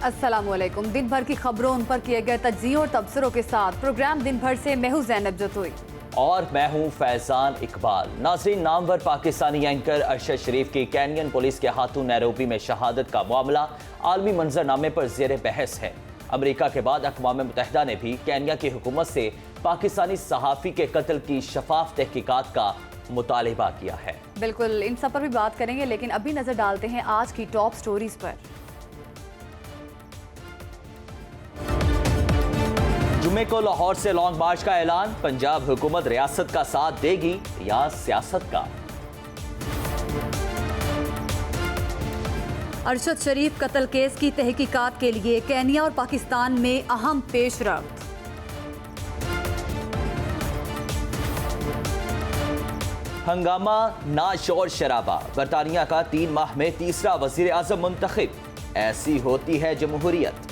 अस्सलामुअलैकुम। दिन भर की खबरों, उन पर किए गए तज्जियों और तबसरों के साथ प्रोग्राम दिन भर से मैं हूं ज़ैनब जतोई और मैं हूं फैजान इकबाल। नाज़रीन, नामवर पाकिस्तानी एंकर अरशद शरीफ की केनियन पुलिस के हाथों नैरोबी में शहादत का मामला आलमी मंजरनामे पर ज़ेर बहस है। अमेरिका के बाद अक़वाम मुत्तहिदा ने भी केनिया की हुकूमत से पाकिस्तानी सहाफ़ी के कत्ल की शफाफ तहकीकात का मुतालिबा किया है। बिल्कुल, इन सब पर भी बात करेंगे, लेकिन अभी नजर डालते हैं आज की टॉप स्टोरीज पर। जुमे को लाहौर से लॉन्ग मार्च का ऐलान। पंजाब हुकूमत रियासत का साथ देगी या सियासत का? अरशद शरीफ कत्ल केस की तहकीकात के लिए केनिया और पाकिस्तान में अहम पेशरफ्त। हंगामा ना शोर शराबा। बरतानिया का 3 माह में तीसरा वजीर आजम मुंतखब। ऐसी होती है जमहूरियत।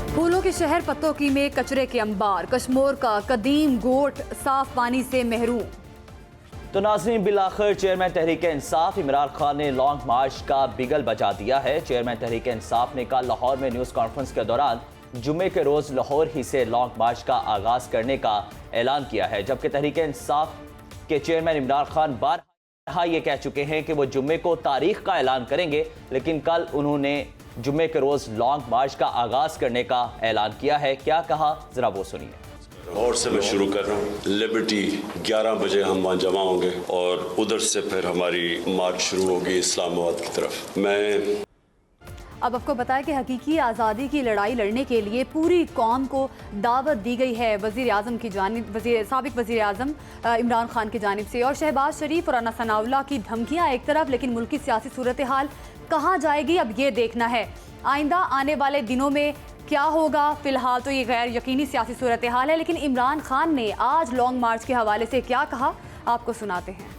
फूलों के शहर पत्तों में कचरे के अंबार। कश्मीर का कदीम गोट साफ पानी से महरूम। तो नाज़रीन, बिलाखिर चेयरमैन तहरीक इंसाफ इमरान खान ने लॉन्ग मार्च का बिगल बजा दिया है। चेयरमैन तहरीक इंसाफ ने कल लाहौर में न्यूज़ कॉन्फ्रेंस के दौरान जुम्मे के रोज़ लाहौर ही से लॉन्ग मार्च का आगाज़ करने का ऐलान किया है, जबकि तहरीक इंसाफ के चेयरमैन इमरान खान बारहा ये कह चुके हैं कि वो जुम्मे को तारीख का ऐलान करेंगे, लेकिन कल उन्होंने जुम्मे के रोज़ लॉन्ग मार्च का आगाज़ करने का ऐलान किया है। क्या कहा, ज़रा वो सुनिए। लाहौर से मैं शुरू कर रहा हूँ। लिबर्टी 11 बजे हम वहाँ जमा होंगे और उधर से फिर हमारी मार्च शुरू होगी इस्लामाबाद की तरफ। मैं अब आपको बताया कि हकीकी आज़ादी की लड़ाई लड़ने के लिए पूरी कौम को दावत दी गई है वज़ीर आज़म की जानिब, साबिक वज़ीर आज़म इमरान खान की जानिब से। और शहबाज शरीफ और राना सनाउल्लाह की धमकियाँ एक तरफ, लेकिन मुल्क की सियासी सूरत हाल कहाँ जाएगी अब ये देखना है। आइंदा आने वाले दिनों में क्या होगा, फिलहाल तो ये गैर यकीनी सियासी सूरत हाल है, लेकिन इमरान खान ने आज लॉन्ग मार्च के हवाले से क्या कहा, आपको सुनाते हैं।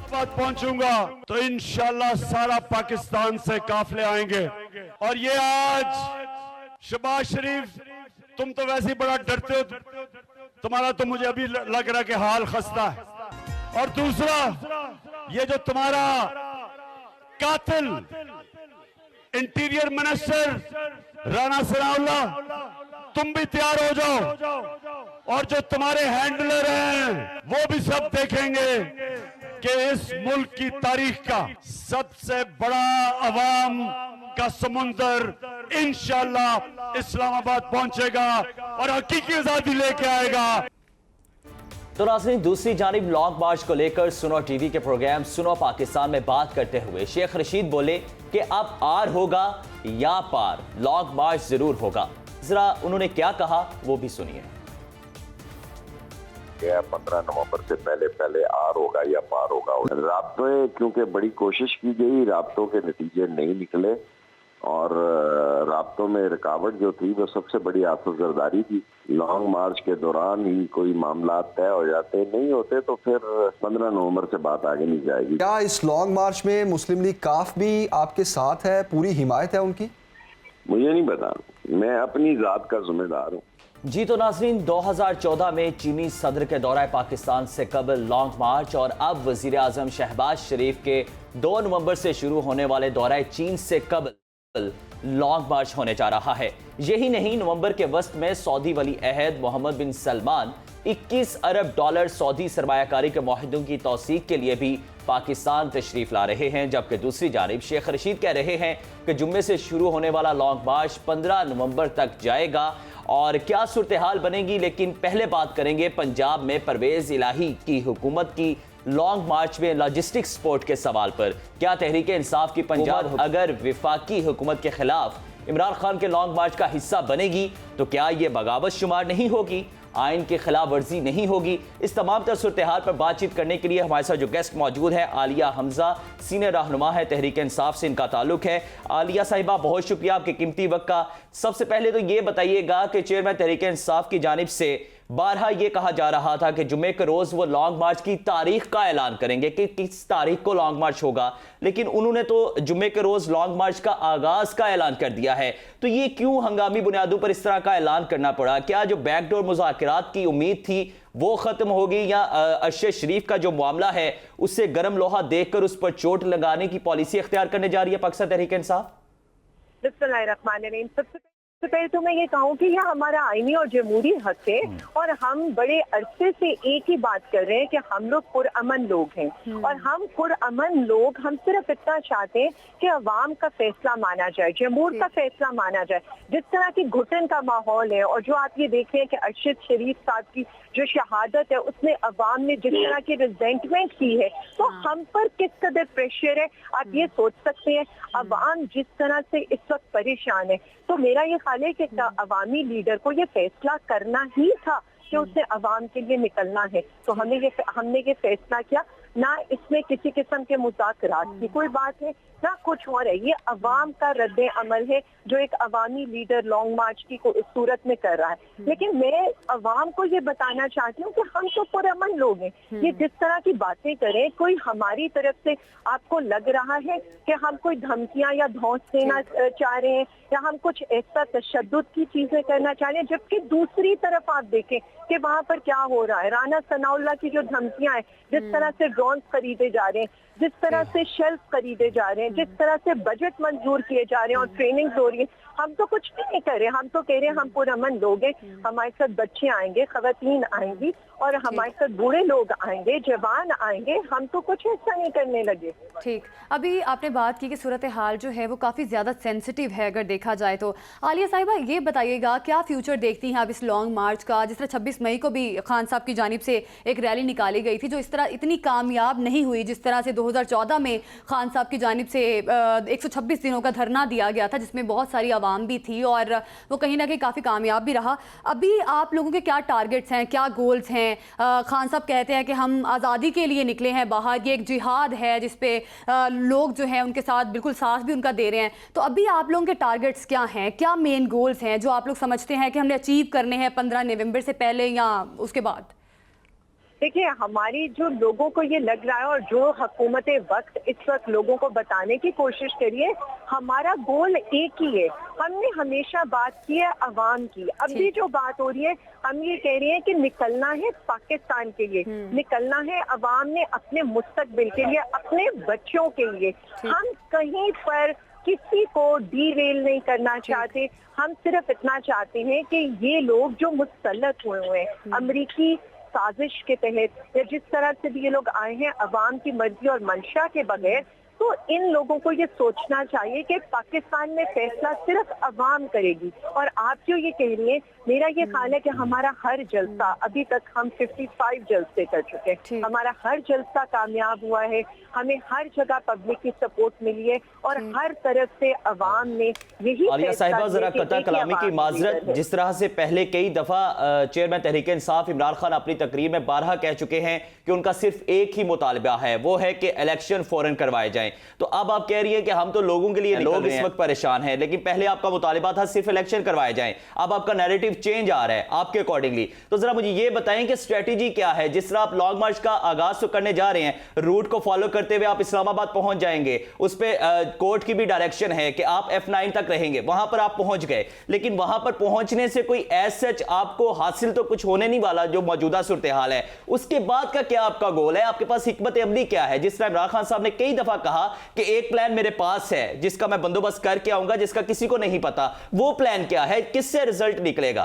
बात पहुंचूंगा तो इंशाल्लाह सारा पाकिस्तान से काफले आएंगे। और ये आज शहबाज शरीफ, तुम तो वैसे ही बड़ा डरते हो, तुम्हारा तो मुझे अभी लग रहा है कि हाल खस्ता है। और दूसरा, ये जो तुम्हारा कातिल इंटीरियर मिनिस्टर राना सनाउल्लाह, तुम भी तैयार हो जाओ। और जो तुम्हारे हैंडलर हैं वो भी सब देखेंगे कि इस मुल्क की तारीख का सबसे बड़ा अवाम का समुंदर इंशाल्लाह इस्लामाबाद पहुंचेगा और हकीकी आजादी लेके आएगा। तो नाज़रीन, दूसरी जानिब लॉन्ग मार्च को लेकर सुनो टीवी के प्रोग्राम सुनो पाकिस्तान में बात करते हुए शेख रशीद बोले कि अब आर होगा या पार, लॉन्ग मार्च जरूर होगा। जरा उन्होंने क्या कहा वो भी सुनिए। 15 नवंबर से पहले आर होगा या पार होगा। राब्तों, क्योंकि बड़ी कोशिश की गई, राब्तों के नतीजे नहीं निकले और राब्तों में रुकावट जो थी वो सबसे बड़ी आफत जरदारी थी। लॉन्ग मार्च के दौरान ही कोई मामला तय हो जाते, नहीं होते तो फिर 15 नवंबर से बात आगे नहीं जाएगी। क्या इस लॉन्ग मार्च में मुस्लिम लीग काफ भी आपके साथ है, पूरी हिमायत है उनकी? मुझे नहीं पता, मैं अपनी जात का जिम्मेदार हूँ। जी तो नाज़रीन, 2014 में चीनी सदर के दौरा पाकिस्तान से कबल लॉन्ग मार्च और अब वज़ीर आज़म शहबाज शरीफ के 2 नवंबर से शुरू होने वाले दौरा चीन से कबल लॉन्ग मार्च होने जा रहा है। यही नहीं, नवंबर के वस्त में सऊदी वली अहद मोहम्मद बिन सलमान 21 अरब डॉलर सऊदी सरमायाकारी के मुआहदों की तौसीक के लिए भी पाकिस्तान तशरीफ ला रहे हैं, जबकि दूसरी जानिब शेख रशीद कह रहे हैं कि जुम्मे से शुरू होने वाला लॉन्ग मार्च 15 नवंबर तक जाएगा और क्या सूरत हाल बनेगी। लेकिन पहले बात करेंगे पंजाब में परवेज इलाही की हुकूमत की लॉन्ग मार्च में लॉजिस्टिक्स सपोर्ट के सवाल पर। क्या तहरीक इंसाफ की पंजाब अगर विफाकी हुकूमत के खिलाफ इमरान खान के लॉन्ग मार्च का हिस्सा बनेगी तो क्या ये बगावत शुमार नहीं होगी, आइन की खिलाफ वर्जी नहीं होगी? इस तमाम तर सूरत हाल पर बातचीत करने के लिए हमारे साथ जो गेस्ट मौजूद है, आलिया हमजा सीनियर रहनुमा है तहरीक इंसाफ से, इनका ताल्लुक है। आलिया साहिबा, बहुत शुक्रिया आपके कीमती वक्त का। सबसे पहले तो ये बताइएगा कि चेयरमैन तहरीक इंसाफ की जानिब से बारहा ये कहा जा रहा था कि जुमे के रोज वो लॉन्ग मार्च की तारीख का ऐलान करेंगे कि किस तारीख को लॉन्ग मार्च होगा, लेकिन उन्होंने तो जुमे के रोज लॉन्ग मार्च का आगाज का ऐलान कर दिया है। तो ये क्यों हंगामी बुनियादों पर इस तरह का ऐलान करना पड़ा? क्या जो बैकडोर मुज़ाकरात की उम्मीद थी वो खत्म होगी, या अरशद शरीफ का जो मामला है उससे गर्म लोहा देखकर उस पर चोट लगाने की पॉलिसी अख्तियार करने जा रही है पाकिस्तान तहरीक इंसाफ? बिस्मिल्लाहिर्रहमानिर्रहीम। सबसे पहले तो मैं ये कहूँ कि यह हमारा आईनी और जमहूरी हक है और हम बड़े अरसे से एक ही बात कर रहे हैं कि हम लोग पुरअमन लोग हैं और हम पुरअमन लोग हम सिर्फ इतना चाहते हैं कि अवाम का फैसला माना जाए, जमहूर का फैसला माना जाए। जिस तरह की घुटन का माहौल है और जो आप ये देख रहे हैं कि अरशद शरीफ साहब की जो शहादत है उसमें अवाम ने जिस तरह की रिजेंटमेंट की है, तो हम पर किस कदर प्रेशर है आप ये सोच सकते हैं। अवाम जिस तरह से इस वक्त परेशान है, तो मेरा ये ख्याल है कि अवामी लीडर को ये फैसला करना ही था कि उसने अवाम के लिए निकलना है। तो हमने ये फैसला किया। ना इसमें किसी किस्म के मुज़ाकरात की कोई बात है ना कुछ और है, ये अवाम का रद्द अमल है जो एक अवामी लीडर लॉन्ग मार्च की इस सूरत में कर रहा है। लेकिन मैं अवाम को ये बताना चाहती हूँ कि हम तो पुरअमन लोग हैं। ये जिस तरह की बातें करें, कोई हमारी तरफ से आपको लग रहा है कि हम कोई धमकियां या धौंस देना चाह रहे हैं या हम कुछ ऐसा तशद्दुद की चीजें करना चाह रहे हैं, जबकि दूसरी तरफ आप देखें कि वहाँ पर क्या हो रहा है। राना सनाउल्लाह की जो धमकियां हैं, जिस तरह से ड्रोन खरीदे जा रहे हैं, जिस तरह से शेल्फ खरीदे जा रहे हैं, जिस तरह से बजट मंजूर किए जा रहे हैं और ट्रेनिंग हो रही है, हम तो कुछ भी नहीं कर रहे। हम तो कह रहे हैं हम पुरअमन लोग हैं, हमारे साथ बच्चे आएंगे, खवातीन आएंगी और हमारे साथ बूढ़े लोग आएंगे, जवान आएंगे, हम तो कुछ ऐसा नहीं करने लगे। ठीक, अभी आपने बात की कि सूरत हाल जो है वो काफ़ी ज़्यादा सेंसिटिव है अगर देखा जाए तो। आलिया साहिबा ये बताइएगा क्या फ्यूचर देखती हैं आप इस लॉन्ग मार्च का? जिस तरह 26 मई को भी खान साहब की जानिब से एक रैली निकाली गई थी जो इस तरह इतनी कामयाब नहीं हुई, जिस तरह से 2014 में खान साहब की जानिब से 126 दिनों का धरना दिया गया था जिसमें बहुत सारी आवाम भी थी और वो कहीं ना कहीं काफ़ी कामयाब भी रहा। अभी आप लोगों के क्या टारगेट्स हैं, क्या गोल्स हैं? खान साहब कहते हैं कि हम आज़ादी के लिए निकले हैं बाहर, ये एक जिहाद है जिसपे लोग जो हैं उनके साथ बिल्कुल साथ भी उनका दे रहे हैं। तो अभी आप लोगों के टारगेट्स क्या हैं, क्या मेन गोल्स हैं जो आप लोग समझते हैं कि हमने अचीव करने हैं 15 नवंबर से पहले या उसके बाद? देखिए, हमारी जो लोगों को ये लग रहा है और जो हुकूमत वक्त इस वक्त लोगों को बताने की कोशिश करिए, हमारा गोल एक ही है। हमने हमेशा बात की है अवाम की, अभी जो बात हो रही है हम ये कह रहे हैं कि निकलना है पाकिस्तान के लिए, निकलना है अवाम ने अपने मुस्तकबिल के लिए, अपने बच्चों के लिए। हम कहीं पर किसी को डीरेल नहीं करना चाहते, हम सिर्फ इतना चाहते हैं कि ये लोग जो मुसल्लत हुए हैं अमरीकी साजिश के तहत या जिस तरह से भी ये लोग आए हैं अवाम की मर्जी और मंशा के बगैर, तो इन लोगों को ये सोचना चाहिए कि पाकिस्तान में फैसला सिर्फ अवाम करेगी। और आप जो ये कह रही हैं, मेरा ये ख्याल है कि हमारा हर जलसा, अभी तक हम 55 जलसे कर चुके हैं, हमारा हर जलसा कामयाब हुआ है, हमें हर जगह पब्लिक की सपोर्ट मिली है और हर तरफ से अवाम ने यही आलिया साहिबा जरा कता कलामी की माजरत, जिस तरह से पहले कई दफा चेयरमैन तहरीक इंसाफ इमरान खान अपनी तकरीर में बारहा कह चुके हैं कि उनका सिर्फ एक ही मुतालबा है, वो है कि इलेक्शन फौरन करवाए जाएं। तो अब आप कह रही हैं कि हम तो लोगों के लिए, लोग इस वक्त परेशान हैं, लेकिन पहले आपका मुतालबा था सिर्फ इलेक्शन करवाए जाएं, अब आपका नैरेटिव चेंज आ रहा है आपके अकॉर्डिंगली। तो जरा मुझे ये बताएं कि स्ट्रेटेजी क्या है? जिस तरह आप लॉन्ग मार्च का आगाज तो करने जा रहे हैं, रूट को फॉलो करते हुए आप इस्लामाबाद पहुंच जाएंगे, उस पर कोर्ट की भी डायरेक्शन है कि आप F9 तक रहेंगे, वहां पर आप पहुंच गए, लेकिन वहां पर पहुंचने से कोई सच आपको हासिल तो कुछ होने नहीं वाला जो मौजूदा सूरत हाल है। उसके बाद का क्या आपका गोल है? आपके पास हिकमत अमली क्या है? जिस तरह इमरान खान साहब ने कई दफा कहा कि एक प्लान मेरे पास है जिसका मैं बंदोबस्त करके आऊंगा, जिसका किसी को नहीं पता, वो प्लान क्या है? किससे रिजल्ट निकलेगा?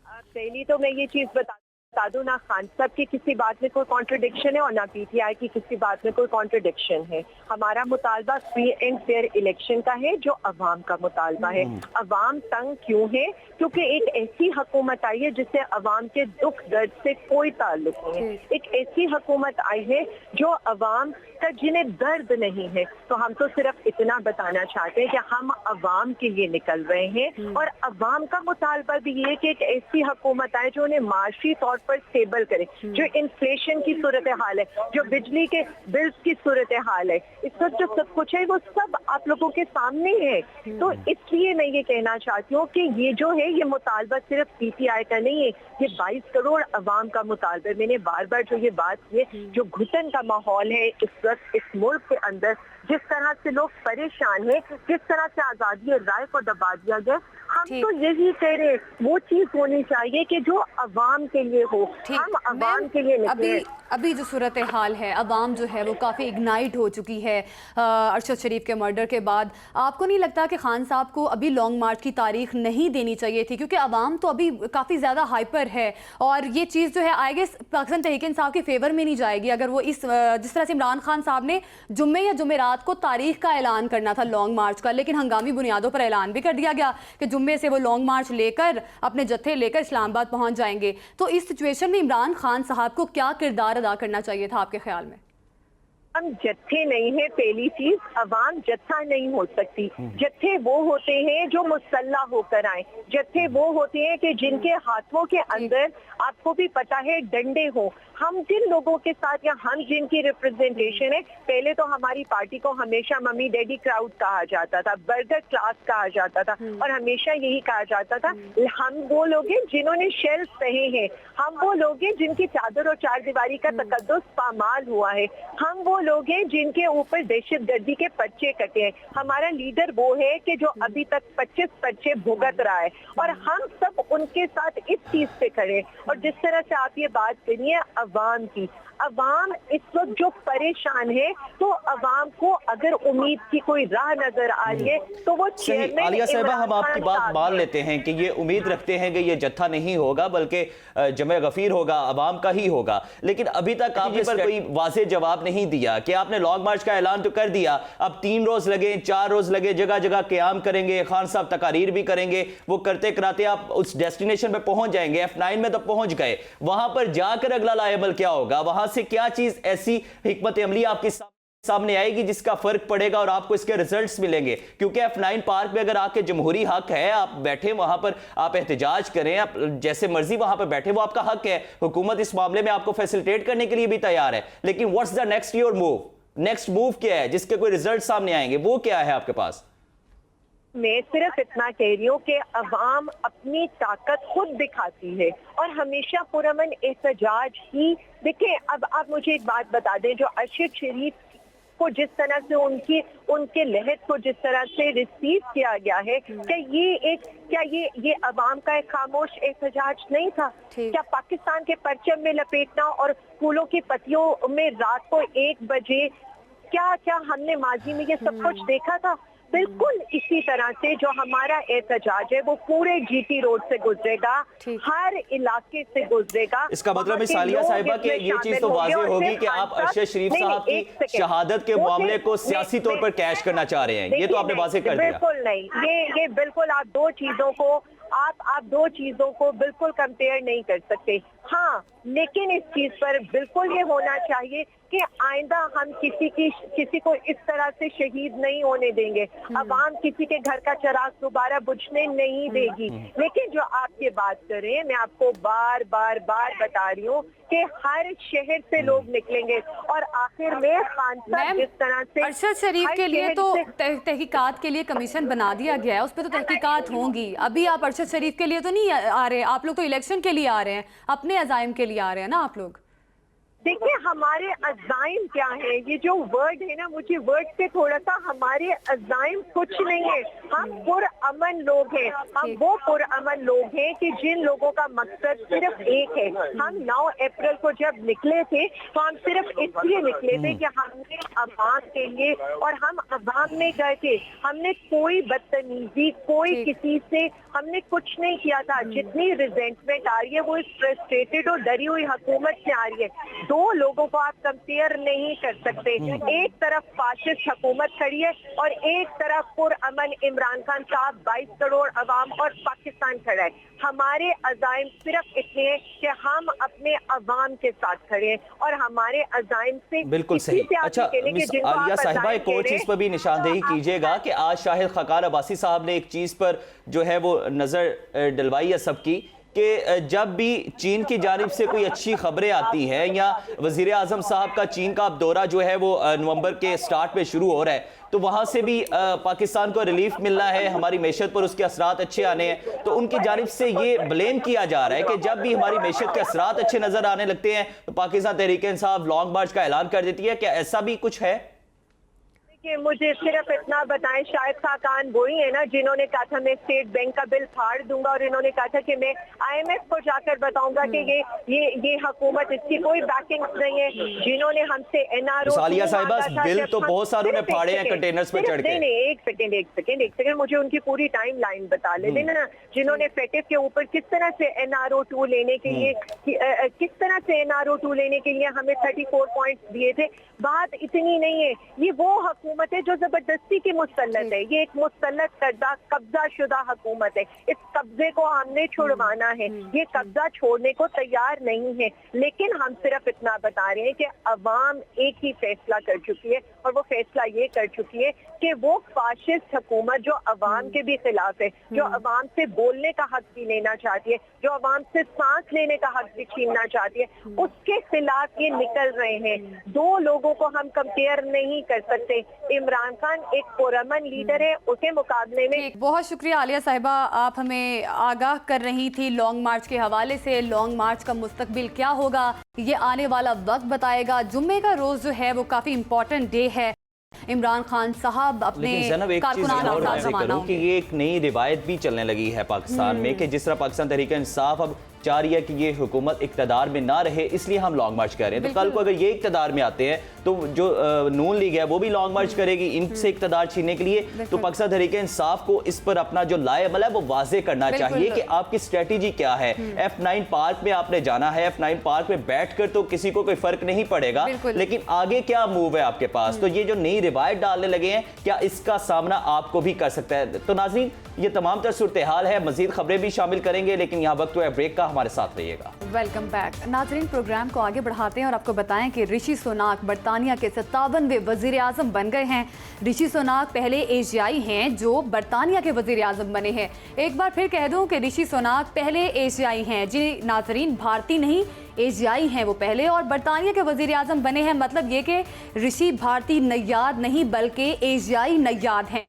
पहली तो मैं ये चीज बता दूं, ना खान साहब की किसी बात में कोई कॉन्ट्रडिक्शन है और ना PTI की किसी बात में कोई कॉन्ट्रडिक्शन है। हमारा मुतालबा फ्री एंड फेयर इलेक्शन का है जो अवाम का मुतालबा है। अवाम तंग क्यों है? क्योंकि एक ऐसी हुकूमत आई है जिससे अवाम के दुख दर्द से कोई ताल्लुक नहीं है। एक ऐसी हुकूमत आई है जो अवाम का जिन्हें दर्द नहीं है। तो हम तो सिर्फ इतना बताना चाहते हैं कि हम अवाम के लिए निकल रहे हैं और अवाम का मुतालबा भी ये कि एक ऐसी हुकूमत आए जो उन्हें माशी तौर नोट पर स्टेबल करें, जो इन्फ्लेशन की सूरत हाल है, जो बिजली के बिल्स की सूरत हाल है, इस वक्त जो सब कुछ है वो सब आप लोगों के सामने है। तो इसलिए मैं ये कहना चाहती हूँ कि ये जो है ये मुतालबा सिर्फ पीटीआई का नहीं है, ये 22 करोड़ अवाम का मुतालबा है। मैंने बार बार जो ये बात की है, जो घुटन का माहौल है इस वक्त इस मुल्क के अंदर, जिस तरह से लोग परेशान हैं, जिस तरह से आजादी राय को दबा दिया गया, हम तो यही कह रहे हैं वो चीज होनी चाहिए कि जो अवाम के लिए हो, हम अवाम के लिए निकले। अभी जो सूरत हाल है, अवाम जो है वो काफ़ी इग्नाइट हो चुकी है अरशद शरीफ के मर्डर के बाद। आपको नहीं लगता कि खान साहब को अभी लॉन्ग मार्च की तारीख नहीं देनी चाहिए थी, क्योंकि अवाम तो अभी काफ़ी ज़्यादा हाइपर है और ये चीज़ जो है आई गेस पाकिस्तान तहरीक इंसाफ के फेवर में नहीं जाएगी अगर वो इस जिस तरह से इमरान खान साहब ने जुम्मे या जुमेरात को तारीख का ऐलान करना था लॉन्ग मार्च का, लेकिन हंगामी बुनियादों पर ऐलान भी कर दिया गया कि जुम्मे से वो लॉन्ग मार्च लेकर अपने जत्थे लेकर इस्लामाबाद पहुंच जाएंगे। तो इस सिचुएशन में इमरान खान साहब को क्या किरदार अदा करना चाहिए था आपके ख्याल में? हम जत्थे नहीं है, पहली चीज, अवाम जत्था नहीं हो सकती। जत्थे वो होते हैं जो मुसल्ला होकर आए, जत्थे वो होते हैं कि जिनके हाथों के अंदर आपको भी पता है डंडे हो। हम जिन लोगों के साथ या हम जिनकी रिप्रेजेंटेशन है, पहले तो हमारी पार्टी को हमेशा मम्मी डैडी क्राउड कहा जाता था, बर्गर क्लास कहा जाता था और हमेशा यही कहा जाता था हम वो लोग हैं जिन्होंने शेल सहे हैं, हम वो लोग हैं जिनकी चादर और चार दीवारी का तकद्दुस पामाल हुआ है, हम वो लोग हैं जिनके ऊपर दहशतगर्दी के पर्चे कटे हैं। हमारा लीडर वो है कि जो अभी तक 25 पर्चे भुगत रहा है और हम सब उनके साथ इस चीज पे खड़े। और जिस तरह से आप ये बात करिए अवाम की, अवाम इस वक्त जो परेशान है, तो अवाम को अगर उम्मीद की कोई राह नजर आ रही है तो वो चेयरमैन आलिया साहिबा, हम आपकी बात मान लेते हैं कि ये उम्मीद रखते हैं कि ये जत्था नहीं होगा बल्कि जमे गफीर होगा, अवाम का ही होगा, लेकिन अभी तक आपने पर कोई वाज़ेह जवाब नहीं दिया कि आपने लॉन्ग मार्च का ऐलान तो कर दिया, अब 3 रोज लगे, 4 रोज लगे, जगह जगह क़याम करेंगे, खान साहब तकारीर भी करेंगे, वो करते कराते आप उस डेस्टिनेशन पे पहुंच जाएंगे। F9 में तो पहुंच गए, वहां पर जाकर अगला लाएबल क्या होगा, वहां से क्या चीज ऐसी हिकमत अमली आपके सामने आएगी जिसका फर्क पड़ेगा और आपको इसके रिजल्ट्स मिलेंगे? क्योंकि F9 पार्क में अगर आके जमहूरी हक है, आप बैठे वहां पर, आप एहतजाज करें, आप जैसे मर्जी वहां पर बैठे, वो आपका हक है। हुकूमत इस मामले में आपको फैसिलिटेट करने के लिए भी तैयार है, लेकिन what's the next your move? Next move क्या है जिसके कोई रिजल्ट सामने आएंगे, वो क्या है आपके पास? मैं सिर्फ इतना कह रही हूँ कि अवाम अपनी ताकत खुद दिखाती है और हमेशा पुरअमन एहतजाज ही। देखिए, अब आप मुझे एक बात बता दें, जो अरशद शरीफ को जिस तरह से उनके लहद को जिस तरह से रिसीव किया गया है, क्या ये अवाम का एक खामोश एहतजाज नहीं था? क्या पाकिस्तान के परचम में लपेटना और फूलों की पत्तियों में रात को 1 बजे, क्या हमने माजी में ये सब कुछ देखा था? बिल्कुल इसी तरह से जो हमारा एहतजाज है वो पूरे जीटी रोड से गुजरेगा, हर इलाके से गुजरेगा। इसका मतलब मिस आलिया साहिबा कि ये चीज तो वाज़ेह होगी कि आप अरशद शरीफ साहब की शहादत के मामले को सियासी तौर पर कैश करना चाह रहे हैं, ये तो आपने वाज़ेह कर दिया। बिल्कुल नहीं, ये बिल्कुल आप दो चीजों को बिल्कुल कंपेयर नहीं कर सकते। हाँ, लेकिन इस चीज पर बिल्कुल ये होना चाहिए कि आइंदा हम किसी को इस तरह से शहीद नहीं होने देंगे, अवाम किसी के घर का चिराग दोबारा बुझने नहीं देगी। लेकिन जो आप ये बात कर रहे हैं, मैं आपको बार बार बता रही हूँ कि हर शहर से लोग निकलेंगे और आखिर में खान साहब जिस तरह से अरशद शरीफ के लिए तो तहकीकात के लिए कमीशन बना दिया गया है, उस पर तो तहकीकात होंगी। अभी आप अरशद शरीफ के लिए तो नहीं आ रहे, आप लोग तो इलेक्शन के लिए आ रहे हैं, अपने अज़ाइम के लिए आ रहे हैं ना आप लोग। देखिए, हमारे अज़ाइम क्या है, ये जो वर्ड है ना, मुझे वर्ड पे थोड़ा सा, हमारे अज़ाइम कुछ नहीं है, हम पुरअमन लोग हैं। हम वो पुरअमन लोग हैं कि जिन लोगों का मकसद सिर्फ एक है। हम 9 अप्रैल को जब निकले थे तो हम सिर्फ इसलिए निकले थे कि हमने अवाम के लिए, और हम अवाम में गए थे, हमने कोई बदतमीजी, कोई किसी से हमने कुछ नहीं किया था। जितनी रिजेंटमेंट आ रही है वो इस फ्रस्ट्रेटेड और डरी हुई हुकूमत से आ रही है। दो लोगों को आप कंपेयर नहीं कर सकते। एक तरफ फाशिस्ट हुकूमत खड़ी है और एक तरफ पुरअमन इमरान खान साहब, 22 करोड़ अवाम और पाकिस्तान खड़ा है। हमारे अज़ाइम सिर्फ इतने हैं कि हम अपने अवाम के साथ खड़े हैं और हमारे अज़ाइम से बिल्कुल सही। अच्छा मिस आलिया साहिबा, एक और चीज पर भी निशानदेही कीजिएगा कि आज शाहिद खकान अब्बासी साहब ने एक चीज पर जो है वो नजर डलवाई है सबकी, कि जब भी चीन की जानिब से कोई अच्छी खबरें आती हैं या वजीर आजम साहब का चीन का दौरा जो है वो नवंबर के स्टार्ट पे शुरू हो रहा है, तो वहाँ से भी पाकिस्तान को रिलीफ मिलना है, हमारी मैशत पर उसके असरात अच्छे आने हैं, तो उनकी जानिब से ये ब्लेम किया जा रहा है कि जब भी हमारी मैशत के असरात अच्छे नजर आने लगते हैं तो पाकिस्तान तहरीक-ए-इंसाफ लॉन्ग मार्च का ऐलान कर देती है। क्या ऐसा भी कुछ है? कि मुझे सिर्फ इतना बताएं, शाहिद खाकान वही है ना जिन्होंने कहा था मैं स्टेट बैंक का बिल फाड़ दूंगा, और इन्होंने कहा था कि मैं IMF को जाकर बताऊंगा कि ये हुकूमत, इसकी कोई बैकिंग नहीं है, जिन्होंने हमसे NRO सालिया साहिबा, बिल तो बहुत सारों ने फाड़े हैं कंटेनर्स पे चढ़ के। नहीं, एक सेकंड मुझे उनकी पूरी टाइम लाइन बता ले देना, जिन्होंने फेटिव के ऊपर किस तरह से NRO 2 लेने के लिए किस तरह से NRO 2 लेने के लिए हमें 34 पॉइंट्स दिए थे। बात इतनी नहीं है, ये वो हुकूमत है जो जबरदस्ती की मुसल्लत है, ये एक मुसल्लत करदा कब्जा शुदा हुकूमत है। इस कब्जे को हमने छुड़वाना है, ये कब्जा छोड़ने को तैयार नहीं है, लेकिन हम सिर्फ इतना बता रहे हैं कि अवाम एक ही फैसला कर चुकी है, और वो फैसला ये कर चुकी है कि वो फाशिस्ट हुकूमत जो अवाम के भी खिलाफ है, जो अवाम से बोलने का हक भी लेना चाहती है, जो अवाम से सांस लेने का हक भी छीनना चाहती है, उसके खिलाफ ये निकल रहे हैं। दो लोगों को हम कंपेयर नहीं कर सकते। इमरान खान एक पुरअमन लीडर है, उसके मुकाबले में। बहुत शुक्रिया आलिया साहिबा, आप हमें आगाह कर रही थी लॉन्ग मार्च के हवाले से। लॉन्ग मार्च का मुस्तकबिल क्या होगा ये आने वाला वक्त बताएगा। जुम्मे का रोज जो है वो काफी इंपॉर्टेंट डे है। इमरान खान साहब अपने कारकुनान कि ये एक नई रिवायत भी चलने लगी है पाकिस्तान में कि जिस तरह पाकिस्तान तहरीक-ए-इंसाफ अब चाह रही है कि ये हुकूमत इक़्तिदार में ना रहे, इसलिए हम लॉन्ग मार्च कर रहे हैं। तो कल को अगर ये इक़्तिदार में आते हैं तो जो नून लीग है वो भी लॉन्ग मार्च करेगी इनसे इक़्तिदार छीनने के लिए। तो पाकिस्तान तहरीक-ए-इंसाफ को इस पर अपना जो लाएअमल है वो वाज़ेह करना चाहिए कि आपकी स्ट्रेटेजी क्या है। F9 पार्क में आपने जाना है, F9 पार्क में बैठकर तो किसी को कोई फर्क नहीं पड़ेगा, लेकिन आगे क्या मूव है आपके पास। तो ये जो नई रिवायत डालने लगे हैं, क्या इसका सामना आपको भी कर सकता है? तो नाज़रीन, ये तमाम तर सूरत हाल है, मजीद खबरें भी शामिल करेंगे, लेकिन यहाँ वक्त हुआ है ब्रेक का, हमारे साथ रहिएगा। वेलकम बैक नाज़रीन, प्रोग्राम को आगे बढ़ाते हैं और आपको बताएं कि ऋषि सुनाक बरतानिया के 57वें वजीर आजम बन गए हैं। ऋषि सुनाक पहले एशियाई हैं जो बरतानिया के वजीर आजम बने हैं। एक बार फिर कह दूं कि ऋषि सुनाक पहले एशियाई हैं। जी नाज़रीन, भारतीय नहीं, एशियाई हैं वो पहले, और बरतानिया के वजीर आजम बने हैं। मतलब ये कि ऋषि भारतीय नैयाद नहीं बल्कि एशियाई नैयाद हैं।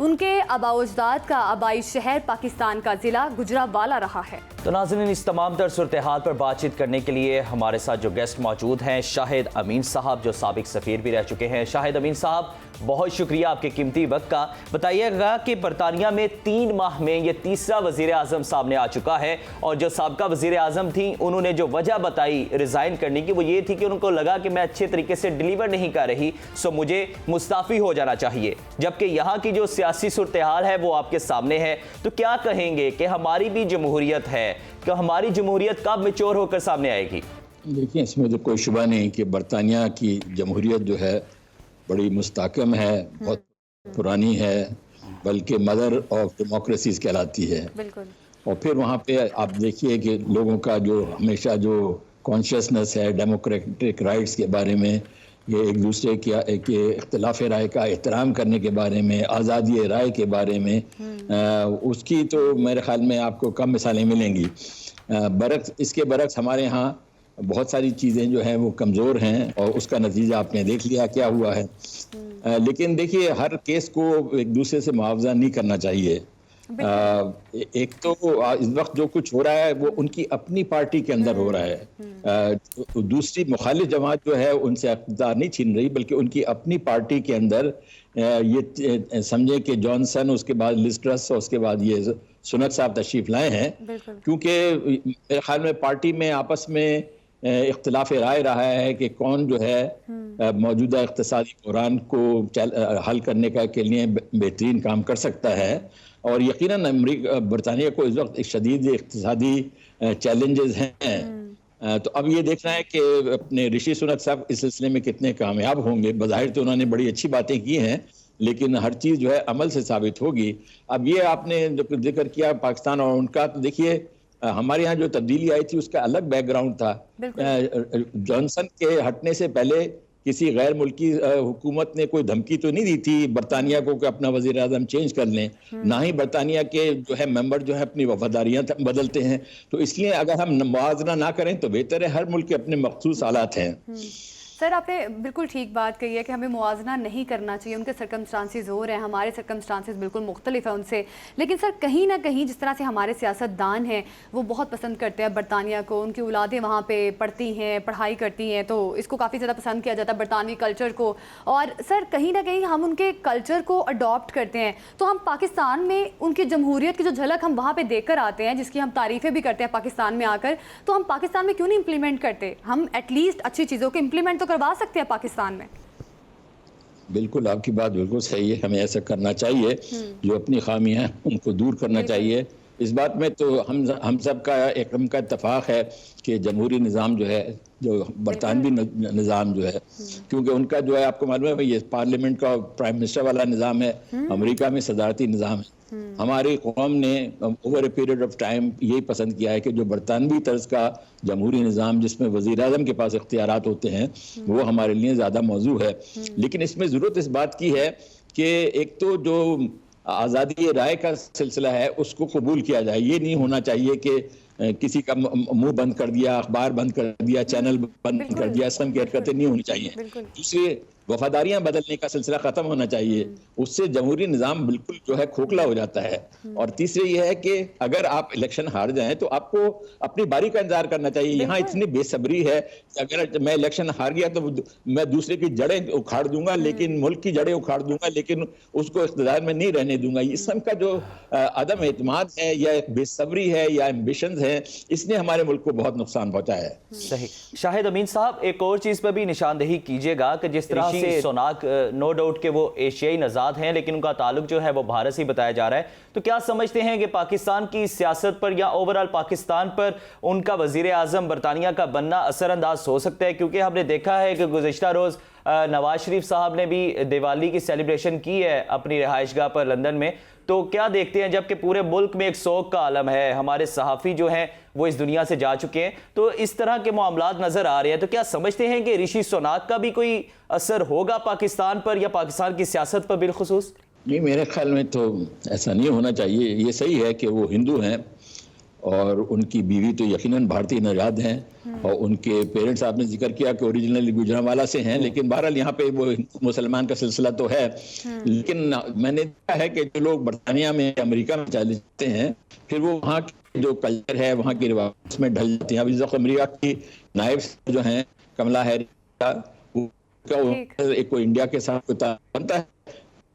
उनके आबाउजदाद का आबाई शहर पाकिस्तान का जिला गुजरावाला रहा है। तो नाज़रीन, इस तमाम तर सूरत हाल पर बातचीत करने के लिए हमारे साथ जो गेस्ट मौजूद हैं, शाहिद अमीन साहब जो साबिक सफ़ीर भी रह चुके हैं। शाहिद अमीन साहब, बहुत शुक्रिया आपके कीमती वक्त का। बताइएगा कि बरतानिया में 3 माह में ये तीसरा वज़ीर आज़म सामने आ चुका है, और जो साबिका वज़ीर आज़म थी उन्होंने जो वजह बताई रिज़ाइन करने की वो ये थी कि उनको लगा कि मैं अच्छे तरीके से डिलीवर नहीं कर रही, सो मुझे मुस्ताफ़ी हो जाना चाहिए। जबकि यहाँ की जो सियासी सूरत हाल है वो आपके सामने है। तो क्या कहेंगे कि हमारी भी जमहूरियत है, कि हमारी जमहूरियत कब मैच्योर होकर सामने आएगी? देखिए, इसमें तो कोई शुबा नहीं कि बरतानिया की जमहूरियत जो है बड़ी मुस्तहकम है, बहुत पुरानी है, बल्कि मदर ऑफ डेमोक्रेसीज कहलाती है। और फिर वहाँ पे आप देखिए कि लोगों का जो हमेशा जो कॉन्शियसनेस है डेमोक्रेटिक राइट्स के बारे में, ये एक दूसरे के इख्तिलाफ राय का एहतराम करने के बारे में, आज़ादी राय के बारे में, उसकी तो मेरे ख्याल में आपको कम मिसालें मिलेंगी। इसके बरक्स हमारे यहाँ बहुत सारी चीज़ें जो हैं वो कमज़ोर हैं, और उसका नतीजा आपने देख लिया क्या हुआ है। लेकिन देखिए, हर केस को एक दूसरे से मुआवजा नहीं करना चाहिए। एक तो इस वक्त जो कुछ हो रहा है वो उनकी अपनी पार्टी के अंदर हो रहा है। दूसरी मुखालिफ जमात जो है उनसे इख्तियार नहीं छीन रही, बल्कि उनकी अपनी पार्टी के अंदर ये समझे कि जॉनसन, उसके बाद लिज ट्रस, और उसके बाद ये सुनक साहब तशरीफ लाए हैं, क्योंकि मेरे ख्याल में पार्टी में आपस में इख्तिलाफ राय रहा है कि कौन जो है मौजूदा इक़्तिसादी बहरान को हल करने का के लिए बेहतरीन काम कर सकता है। और यकीनन बरतानिया को इस वक्त एक शदीद इक़्तिसादी चैलेंजेस हैं। तो अब ये देखना है कि अपने ऋषि सुनक साहब इस सिलसिले में कितने कामयाब होंगे। बज़ाहिर तो उन्होंने बड़ी अच्छी बातें की हैं, लेकिन हर चीज़ जो है अमल से साबित होगी। अब ये आपने जो जिक्र किया पाकिस्तान और उनका, तो देखिए हमारे यहाँ जो तब्दीली आई थी उसका अलग बैकग्राउंड था। जॉनसन के हटने से पहले किसी गैर मुल्की हुकूमत ने कोई धमकी तो नहीं दी थी बरतानिया को कि अपना वजीर आज़म चेंज कर लें, ना ही बरतानिया के जो है मेंबर जो है अपनी वफादारियां बदलते हैं। तो इसलिए अगर हम मुआवजा ना करें तो बेहतर है, हर मुल्क के अपने मखसूस हालात हैं। सर आपने बिल्कुल ठीक बात कही है कि हमें मुआवजा नहीं करना चाहिए, उनके सर्कमस्टांसेस और हैं, हमारे सर्कमस्टांसेस बिल्कुल मुख्तलिफ है उनसे। लेकिन सर कहीं ना कहीं जिस तरह से हमारे सियासतदान हैं वो बहुत पसंद करते हैं बरतानिया को, उनकी औलादें वहाँ पे पढ़ती हैं, पढ़ाई करती हैं, तो इसको काफ़ी ज़्यादा पसंद किया जाता है बरतानवी कल्चर को। और सर कहीं ना कहीं हम उनके कल्चर को अडॉप्ट करते हैं, तो हम पाकिस्तान में उनकी जमहूरियत की जो झलक हम वहाँ पर देख कर आते हैं, जिसकी हम तारीफ़ें भी करते हैं पाकिस्तान में आकर, तो हम पाकिस्तान में क्यों नहीं इम्प्लीमेंट करते? हम एटलीस्ट अच्छी चीज़ों को इम्प्लीमेंट तो करवा सकते हैं पाकिस्तान में। बिल्कुल, आपकी बात बिल्कुल सही है, हमें ऐसा करना चाहिए। जो अपनी खामियां हैं उनको दूर करना चाहिए। इस बात में तो हम सब का एकदम का इत्तेफाक है कि जमहूरी निज़ाम जो है, जो बरतानवी निज़ाम जो है, क्योंकि उनका जो है आपको मालूम है ये पार्लियामेंट का प्राइम मिनिस्टर वाला निज़ाम है, अमेरिका में सदारती निज़ाम है। हमारी कौम ने over a period of time यही पसंद किया है कि जो बरतानवी तर्ज का जमहूरी निज़ाम जिसमें वज़ीर आज़म के पास इख्तियारात होते हैं वो हमारे लिए ज़्यादा मौजू है। लेकिन इसमें ज़रूरत इस बात की है कि एक तो जो आज़ादी राय का सिलसिला है उसको कबूल किया जाए। ये नहीं होना चाहिए कि किसी का मुंह बंद कर दिया, अखबार बंद कर दिया, चैनल बंद कर दिया, इस तरह की हरकतें नहीं होनी चाहिए। दूसरे वफादारियां बदलने का सिलसिला खत्म होना चाहिए, उससे जमहूरी निज़ाम बिल्कुल जो है खोखला हो जाता है। और तीसरे ये है कि अगर आप इलेक्शन हार जाएं तो आपको अपनी बारी का इंतजार करना चाहिए। यहाँ इतनी बेसब्री है कि अगर मैं इलेक्शन हार गया तो मैं दूसरे की जड़ें उखाड़ दूंगा, लेकिन मुल्क की जड़ें उखाड़ दूंगा, लेकिन उसको इख्तिदार में नहीं रहने दूंगा। इस किस्म का जो अदम एतमाद है या बेसब्री है या एम्बिशंस है, इसने हमारे मुल्क को बहुत नुकसान पहुंचाया है। सही। शाहिद अमीन साहब, एक और चीज पर भी निशानदेही कीजिएगा कि जिस तरह से सोनाक नो डाउट के वो एशियाई नजाद हैं, लेकिन उनका ताल्लुक जो है वो भारत से बताया जा रहा है, तो क्या समझते हैं कि पाकिस्तान की सियासत पर या ओवरऑल पाकिस्तान पर उनका वजीर आजम बरतानिया का बनना असरअंदाज हो सकता है? क्योंकि हमने देखा है कि गुज़िश्ता रोज नवाज शरीफ साहब ने भी दिवाली की सेलिब्रेशन की है अपनी रिहाइशगाह पर लंदन में, तो क्या देखते हैं जबकि पूरे मुल्क में एक शोक का आलम है, हमारे सहाफ़ी जो हैं वो इस दुनिया से जा चुके हैं, तो इस तरह के मामलात नज़र आ रहे हैं, तो क्या समझते हैं कि ऋषि सुनाक का भी कोई असर होगा पाकिस्तान पर या पाकिस्तान की सियासत पर बिलखुसूस? नहीं, मेरे ख्याल में तो ऐसा नहीं होना चाहिए। ये सही है कि वो हिंदू हैं और उनकी बीवी तो यकीनन भारतीय नजाद हैं और उनके पेरेंट्स आपने जिक्र किया कि ओरिजिनली गुजरांवाला से हैं, लेकिन बहरहाल यहाँ पे वो मुसलमान का सिलसिला तो है। लेकिन मैंने देखा है कि जो लोग बरतानिया में, अमेरिका में चले जाते हैं, फिर वो वहाँ के जो कल्चर है, वहाँ की रिवाज में ढल जाते हैं। अभी अमेरिका की नायब जो हैं कमला हैरिस, एक को इंडिया के साथ बनता है,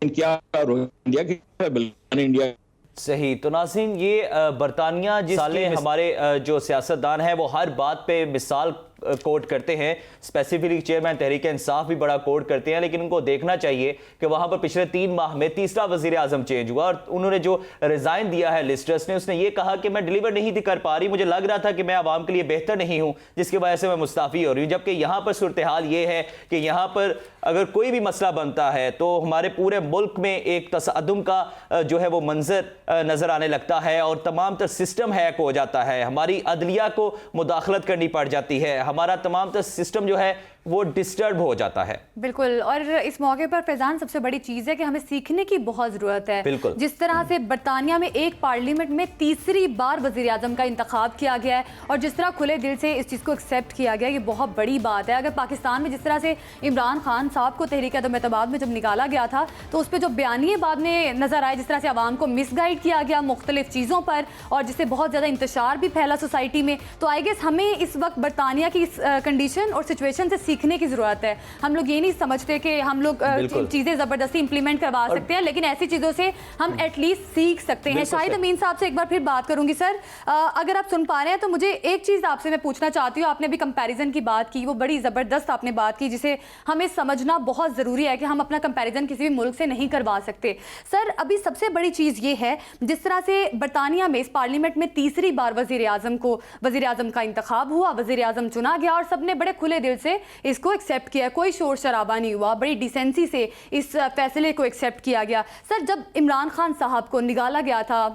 क्या इंडिया के इंडिया। सही। तो नाज़रीन, ये बरतानिया जिस साले हमारे जो सियासतदान हैं वो हर बात पे मिसाल कोट करते हैं, स्पेसिफिकली चेयरमैन तहरीक इंसाफ भी बड़ा कोट करते हैं, लेकिन उनको देखना चाहिए कि वहां पर पिछले 3 माह में तीसरा वजीर आजम चेंज हुआ और उन्होंने जो रिजाइन दिया है लिस्टर्स ने, उसने ये कहा कि मैं डिलीवर नहीं थी कर पा रही, मुझे लग रहा था कि मैं आवाम के लिए बेहतर नहीं हूं, जिसकी वजह से मैं मुस्ताफ़ी हो रही हूं। जबकि यहाँ पर सूरत हाल ये है कि यहाँ पर अगर कोई भी मसला बनता है तो हमारे पूरे मुल्क में एक तसअदुम का जो है वो मंजर नजर आने लगता है और तमाम तर सिस्टम हैक हो जाता है, हमारी अदलिया को मुदाखलत करनी पड़ जाती है, हमारा तमाम तर सिस्टम जो है वो डिस्टर्ब हो जाता है। बिल्कुल। और इस मौके पर फैजान सबसे बड़ी चीज़ है कि हमें सीखने की बहुत ज़रूरत है। बिल्कुल। जिस तरह से बरतानिया में एक पार्लियामेंट में तीसरी बार वज़ीर आज़म का इंतखाब किया गया है और जिस तरह खुले दिल से इस चीज़ को एक्सेप्ट किया गया, ये बहुत बड़ी बात है। अगर पाकिस्तान में जिस तरह से इमरान खान साहब को तहरीक अदम-ए-एतमाद में जब निकाला गया था तो उस पर जो बयानिए बाद में नज़र आए, जिस तरह से आवाम को मिसगाइड किया गया मुख्तलिफ चीज़ों पर और जिससे बहुत ज़्यादा इंतशार भी फैला सोसाइटी में, तो आई गेस हमें इस वक्त बरतानिया की कंडीशन और सिचुएशन से सीखने की ज़रूरत है। हम लोग ये नहीं समझते कि हम लोग चीज़ें ज़बरदस्ती इंप्लीमेंट करवा सकते हैं, लेकिन ऐसी चीज़ों से हम एटलीस्ट सीख सकते हैं। शाहिद अमीन साहब से एक बार फिर बात करूंगी। सर, अगर आप सुन पा रहे हैं तो मुझे एक चीज़ आपसे मैं पूछना चाहती हूँ। आपने भी कंपैरिजन की बात की, वो बड़ी ज़बरदस्त आपने बात की जिसे हमें समझना बहुत ज़रूरी है कि हम अपना कंपैरिजन किसी भी मुल्क से नहीं करवा सकते। सर, अभी सबसे बड़ी चीज़ ये है जिस तरह से बरतानिया में इस पार्लियामेंट में तीसरी बार वज़ीर आज़म का इंतखाब हुआ, वज़ीर आज़म चुना गया और सबने बड़े खुले दिल से इसको एक्सेप्ट किया, कोई शोर शराबा नहीं हुआ, बड़ी डिसेंसी से इस फैसले को एक्सेप्ट किया गया। सर, जब इमरान खान साहब को निकाला गया था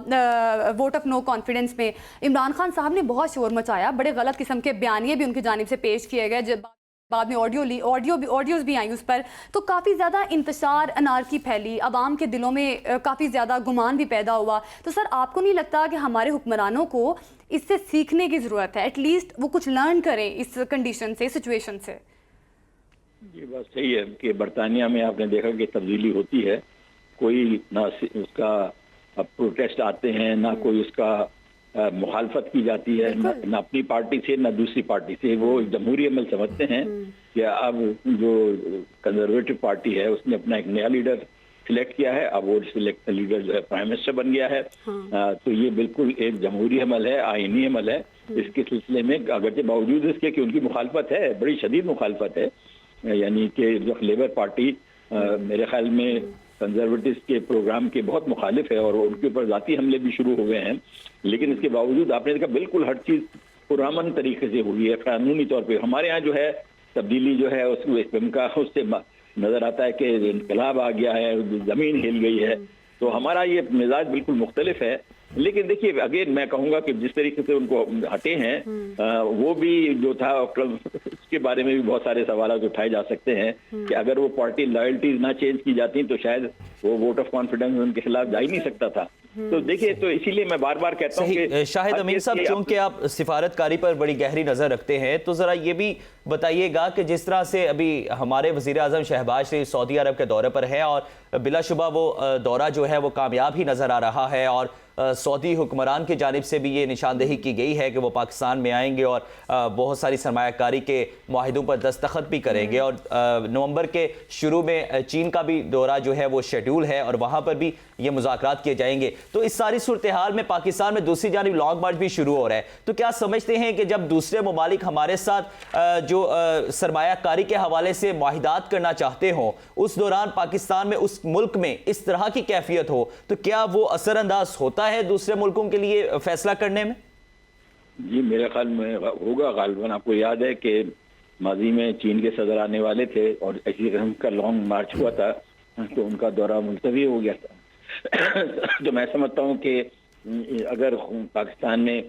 वोट ऑफ नो कॉन्फिडेंस में, इमरान खान साहब ने बहुत शोर मचाया, बड़े गलत किस्म के बयानिए भी उनकी जानिब से पेश किए गए। जब बाद में ऑडियोज भी आई उस पर, तो काफ़ी ज़्यादा इंतशार अनारकी फैली, आवाम के दिलों में काफ़ी ज़्यादा गुमान भी पैदा हुआ। तो सर आपको नहीं लगता कि हमारे हुक्मरानों को इससे सीखने की ज़रूरत है, एटलीस्ट वो कुछ लर्न करें इस कंडीशन से, सिचुएशन से? ये बात सही है कि बरतानिया में आपने देखा कि तब्दीली होती है, कोई ना उसका प्रोटेस्ट आते हैं, ना कोई उसका मुखालफत की जाती है, ना अपनी पार्टी से ना दूसरी पार्टी से। वो जमहूरी अमल समझते हैं कि अब जो कंजर्वेटिव पार्टी है उसने अपना एक नया लीडर सिलेक्ट किया है, अब वो सिलेक्ट लीडर जो है प्राइम मिनिस्टर बन गया है। तो ये बिल्कुल एक जमहूरी अमल है, आईनी अमल है। इसके सिलसिले में अगरचे बावजूद इसके कि उनकी मुखालफत है, बड़ी शदीद मुखालफत है, यानी कि जो लेबर पार्टी मेरे ख्याल में कंजर्वेटिव के प्रोग्राम के बहुत मुखालिफ है और उनके ऊपर जाती हमले भी शुरू हो गए हैं। लेकिन इसके बावजूद आपने देखा बिल्कुल हर चीज पुरअमन तरीके से हुई है, कानूनी तौर पे। हमारे यहाँ जो है तब्दीली जो है उनका उससे नजर आता है कि इनकलाब आ गया है, जमीन हिल गई है। तो हमारा ये मिजाज बिल्कुल मुख्तलिफ है। लेकिन देखिए अगेन मैं कहूंगा कि जिस तरीके से उनको हटे हैं वो भी जो था उसके बारे में भी बहुत सारे सवाल उठाए जा सकते हैं कि अगर वो पार्टी लॉयल्टीज ना चेंज की जाती तो शायद वो वोट ऑफ कॉन्फिडेंस उनके खिलाफ जा ही नहीं सकता था। तो देखिए, तो इसीलिए मैं बार बार कहता हूँ कि शाहिद अमीन साहब, चूंकि आप सिफारतकारी पर बड़ी गहरी नजर रखते हैं, तो जरा ये भी बताइएगा कि जिस तरह से अभी हमारे वजीर आजम शहबाज शरीफ सऊदी अरब के दौरे पर है और बिलाशुबा वो दौरा जो है वो कामयाब ही नजर आ रहा है और सऊदी हुक्मरान की जानिब से भी ये निशानदेही की गई है कि वो पाकिस्तान में आएंगे और बहुत सारी सरमायाकारी के मुआहिदों पर दस्तखत भी करेंगे और नवंबर के शुरू में चीन का भी दौरा जो है वो शेड्यूल है और वहाँ पर भी ये मुज़ाकरात किए जाएंगे। तो इस सारी सूरत हाल में पाकिस्तान में दूसरी जानिब लॉन्ग मार्च भी शुरू हो रहा है, तो क्या समझते हैं कि जब दूसरे ममालिक हमारे साथ जो सरमायाकारी के हवाले से मुआहिदात करना चाहते हों, उस दौरान पाकिस्तान में उस मुल्क में इस तरह की कैफियत हो, तो क्या वो असरअंदाज होता है दूसरे मुल्कों के लिए फैसला करने में? जी मेरे ख्याल में होगा गालिबन। आपको याद है कि माजी में चीन के सदर आने वाले थे और इसी किस्म का लॉन्ग मार्च हुआ था, तो उनका दौरा मुलतवी हो गया था। तो मैं समझता हूँ कि अगर पाकिस्तान में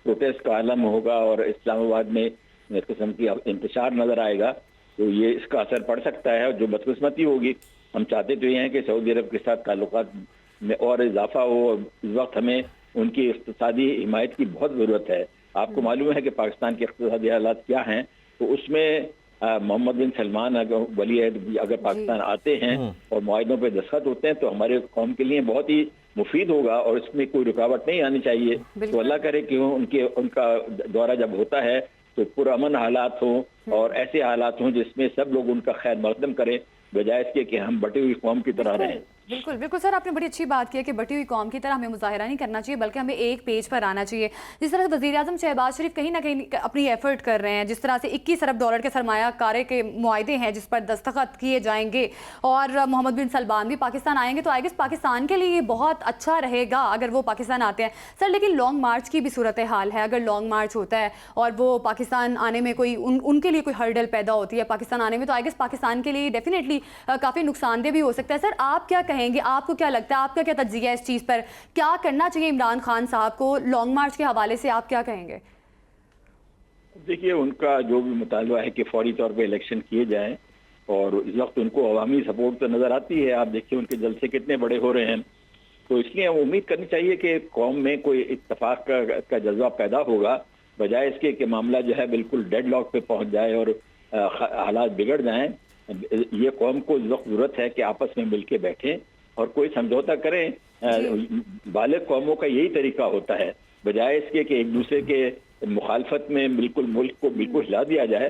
प्रोटेस्ट का आलम होगा और इस्लामाबाद में इस किस्म की इंतशार नजर आएगा तो ये इसका असर पड़ सकता है। और जो बदकिस्मती होगी, हम चाहते तो ये हैं कि सऊदी अरब के साथ ताल्लुकात में और इजाफा हो। इस वक्त हमें उनकी इक़्तिसादी हिमायत की बहुत ज़रूरत है। आपको मालूम है कि पाकिस्तान के इक़्तिसादी हालात क्या हैं, तो उसमें मोहम्मद बिन सलमान अगर पाकिस्तान आते हैं और मुआहिदों पे दस्तखत होते हैं तो हमारे कौम के लिए बहुत ही मुफीद होगा और इसमें कोई रुकावट नहीं आनी चाहिए। तो अल्लाह करे कि उनका दौरा जब होता है तो पुरअमन हालात हों और ऐसे हालात हों जिसमें सब लोग उनका खैर मकदम करें, बजाय इसके कि हम बटी हुई कौम की तरह रहें। बिल्कुल बिल्कुल सर, आपने बड़ी अच्छी बात की है कि बटी हुई कौम की तरह हमें मुजाहिरा नहीं करना चाहिए, बल्कि हमें एक पेज पर आना चाहिए। जिस तरह से वज़ीर आज़म शहबाज शरीफ कहीं ना कहीं अपनी एफर्ट कर रहे हैं, जिस तरह से 21 अरब डॉलर के सरमायाकारी के मुआहदे हैं जिस पर दस्तखत किए जाएंगे और मोहम्मद बिन सलमान भी पाकिस्तान आएंगे, तो आई गेस पाकिस्तान के लिए ये बहुत अच्छा रहेगा अगर वो पाकिस्तान आते हैं। सर लेकिन लॉन्ग मार्च की भी सूरत हाल है, अगर लॉन्ग मार्च होता है और वो पाकिस्तान आने में कोई उनके लिए कोई हर्डल पैदा होती है पाकिस्तान आने में, तो आई गेस पाकिस्तान के लिए डेफिनेटली काफ़ी नुकसानदेह भी हो सकता है। सर आप क्या कहेंगे, आपको क्या लगता है, आपका क्या तज्जिया है इस चीज़ पर, क्या करना चाहिए इमरान खान साहब को लॉन्ग मार्च के हवाले से, आप क्या कहेंगे? देखिए, उनका जो भी मुतालबा है कि फौरी तौर पे इलेक्शन किए जाएं और इस वक्त उनको अवामी सपोर्ट तो नज़र आती है। आप देखिए उनके जलसे कितने बड़े हो रहे हैं, तो इसलिए उम्मीद करनी चाहिए कि कौम में कोई इत्तफाक का जज्बा पैदा होगा, बजाय इसके कि मामला जो है बिल्कुल डेडलॉक पे पहुंच जाए और हालात बिगड़ जाएं। ये कौम को इस वक्त जरूरत है कि आपस में मिलके बैठें और कोई समझौता करें। बालिग कौमों का यही तरीका होता है, बजाय इसके कि एक दूसरे के मुखालफत में बिल्कुल मुल्क को बिल्कुल हिला दिया जाए।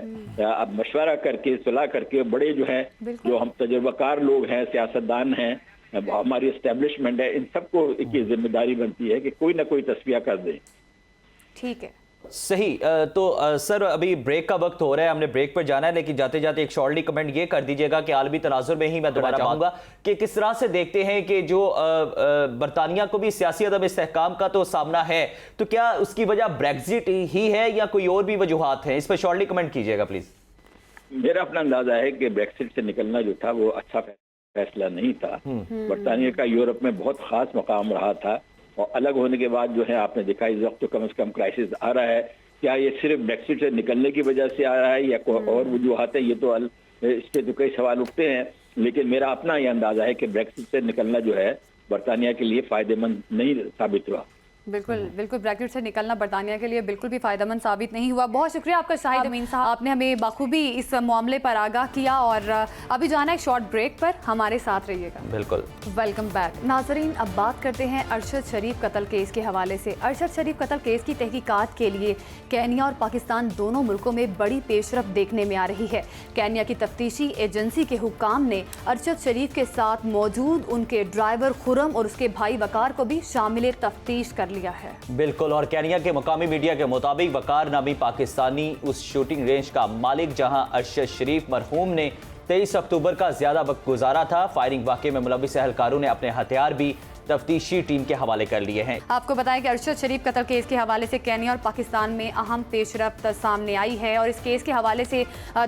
अब मशवरा करके, सुलह करके, बड़े जो है जो हम तजुर्बाकार लोग हैं, सियासतदान हैं, हमारी एस्टेब्लिशमेंट है, इन सबको की जिम्मेदारी बनती है कि कोई ना कोई तस्वीर कर दें। ठीक है, सही। तो सर अभी ब्रेक का वक्त हो रहा है, हमने ब्रेक पर जाना है, लेकिन जाते जाते एक शॉर्टली कमेंट ये कर दीजिएगा कि आलमी तनाजुर में ही मैं दोबारा चाहूँगा कि किस तरह से देखते हैं कि जो बरतानिया को भी सियासी अदम इस्तेहकाम का तो सामना है, तो क्या उसकी वजह ब्रेक्जिट ही है या कोई और भी वजूहात हैं? इस पर शॉर्टली कमेंट कीजिएगा प्लीज। मेरा अपना अंदाजा है कि ब्रेक्सिट से निकलना जो था वो अच्छा फैसला नहीं था। बरतानिया का यूरोप में बहुत खास मकाम रहा था और अलग होने के बाद जो है आपने देखा इस वक्त तो कम से कम क्राइसिस आ रहा है क्या ये सिर्फ ब्रेक्सिट से निकलने की वजह से आ रहा है या कोई और वजूहत है, ये तो इस पे तो कई सवाल उठते हैं। लेकिन मेरा अपना ये अंदाजा है कि ब्रेक्सिट से निकलना जो है बरतानिया के लिए फायदेमंद नहीं साबित हुआ। बिल्कुल बिल्कुल, ब्रैकेट से निकलना बरतानिया के लिए बिल्कुल भी फायदेमंद साबित नहीं हुआ। बहुत शुक्रिया आपका शाहिद अमीन साहब, आपने हमें बखूबी इस मामले पर आगाह किया। और अभी जाना है शॉर्ट ब्रेक पर, हमारे साथ रहिएगा। बिल्कुल, वेलकम बैक। नाजरीन, अब बात करते हैं अरशद शरीफ कत्ल केस के हवाले से। अरशद शरीफ कत्ल केस की तहकीकात के लिए केन्या और पाकिस्तान दोनों मुल्कों में बड़ी पेशरफ देखने में आ रही है। केन्या की तफ्तीशी एजेंसी के हुक्काम ने अरशद शरीफ के साथ मौजूद उनके ड्राइवर खुरम और उसके भाई वकार को भी शामिल तफ्तीश कर लिया है। बिल्कुल, और केन्या के मुकामी मीडिया के मुताबिक वकार नामी पाकिस्तानी उस शूटिंग रेंज का मालिक जहां अरशद शरीफ मरहूम ने 23 अक्टूबर का ज्यादा वक्त गुजारा था। फायरिंग वाक़े में मुलविस एहलकारों ने अपने हथियार भी तफ्तीशी टीम के हवाले कर लिए हैं। आपको बताएं कि अरशद शरीफ कत्ल केस के हवाले से केन्या और पाकिस्तान में अहम पेशरफ्त सामने आई है और इस केस के हवाले से